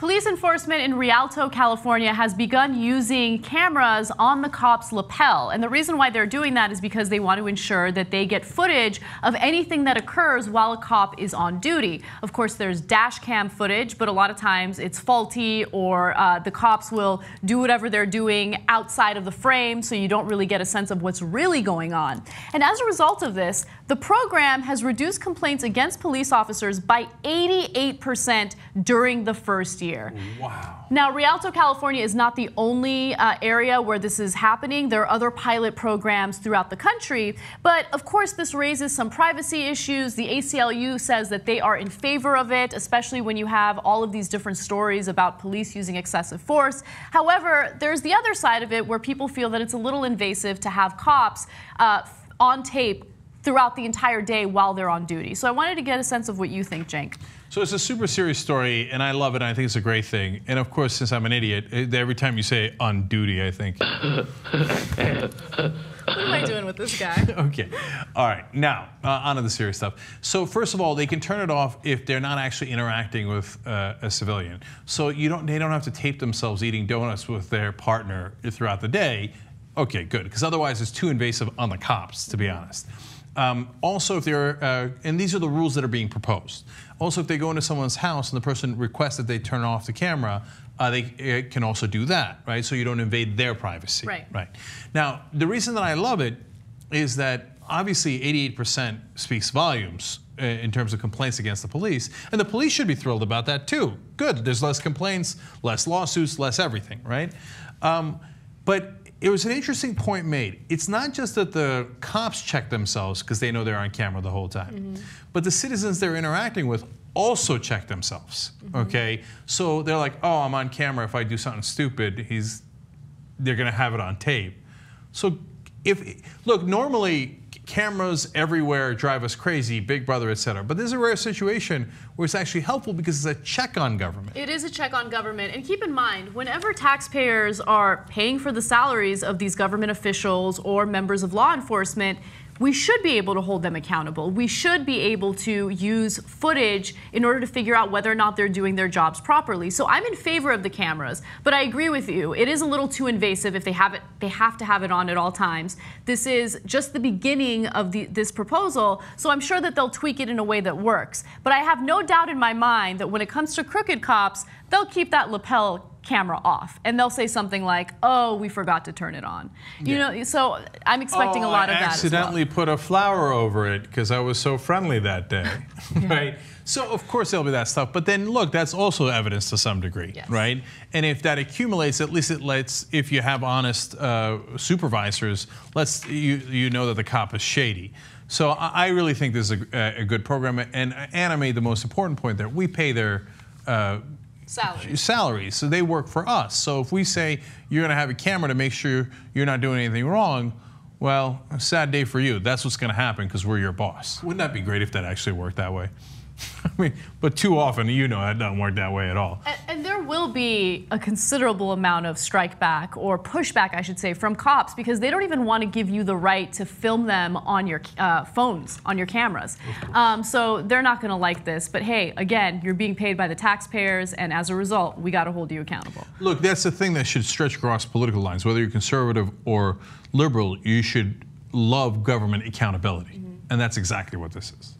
Police enforcement in Rialto, California has begun using cameras on the cops' lapel. And the reason why they're doing that is because they want to ensure that they get footage of anything that occurs while a cop is on duty. Of course, there's dash cam footage, but a lot of times it's faulty, or the cops will do whatever they're doing outside of the frame, so you don't really get a sense of what's really going on. And as a result of this, the program has reduced complaints against police officers by 88% during the first year. Wow. Now, Rialto, California is not the only area where this is happening. There are other pilot programs throughout the country. But of course, this raises some privacy issues. The ACLU says that they are in favor of it, especially when you have all of these different stories about police using excessive force. However, there's the other side of it where people feel that it's a little invasive to have cops on tape throughout the entire day while they're on duty. So I wanted to get a sense of what you think, Cenk. So it's a super serious story, and I love it, and I think it's a great thing. And of course, since I'm an idiot, every time you say on duty, I think. What am I doing with this guy? Okay. All right. Now, on to the serious stuff. So first of all, they can turn it off if they're not actually interacting with a civilian. So they don't have to tape themselves eating donuts with their partner throughout the day. Okay, good, because otherwise it's too invasive on the cops, to be honest. Also, if they're, and these are the rules that are being proposed. Also, if they go into someone's house and the person requests that they turn off the camera, they can also do that, right? So you don't invade their privacy. Right. Right. Now, the reason that I love it is that obviously 88% speaks volumes in terms of complaints against the police, and the police should be thrilled about that too. Good. There's less complaints, less lawsuits, less everything, right? But it was an interesting point made. It's not just that the cops check themselves because they know they're on camera the whole time, but the citizens they're interacting with also check themselves, okay? So they're like, oh, I'm on camera. If I do something stupid, they're gonna have it on tape. So look, normally cameras everywhere drive us crazy, Big Brother, et cetera. But there's a rare situation where it's actually helpful because it's a check on government. It is a check on government. And keep in mind, whenever taxpayers are paying for the salaries of these government officials or members of law enforcement, we should be able to hold them accountable. We should be able to use footage in order to figure out whether or not they're doing their jobs properly. So I'm in favor of the cameras, but I agree with you. It is a little too invasive if they have to have it on at all times. This is just the beginning of this proposal, so I'm sure that they'll tweak it in a way that works. But I have no doubt in my mind that when it comes to crooked cops, they'll keep that lapel camera off, and they'll say something like, oh, we forgot to turn it on. You know, so I'm expecting a lot of that as well. I accidentally put a flower over it because I was so friendly that day, right? So of course there'll be that stuff, but then look, that's also evidence to some degree, right? And if that accumulates, at least it lets, if you have honest supervisors, you know that the cop is shady. So I really think this is a good program, and Anna made the most important point there. We pay their salaries, so they work for us. So if we say you're going to have a camera to make sure you're not doing anything wrong, well, a sad day for you. That's what's going to happen because we're your boss. Wouldn't that be great if that actually worked that way? I mean, but too often, you know, that doesn't work that way at all. And there will be a considerable amount of strike back, or pushback, I should say, from cops, because they don't even want to give you the right to film them on your phones, on your cameras. So they're not going to like this. But hey, again, you're being paid by the taxpayers, and as a result, we got to hold you accountable. Look, that's the thing that should stretch across political lines. Whether you're conservative or liberal, you should love government accountability. And that's exactly what this is.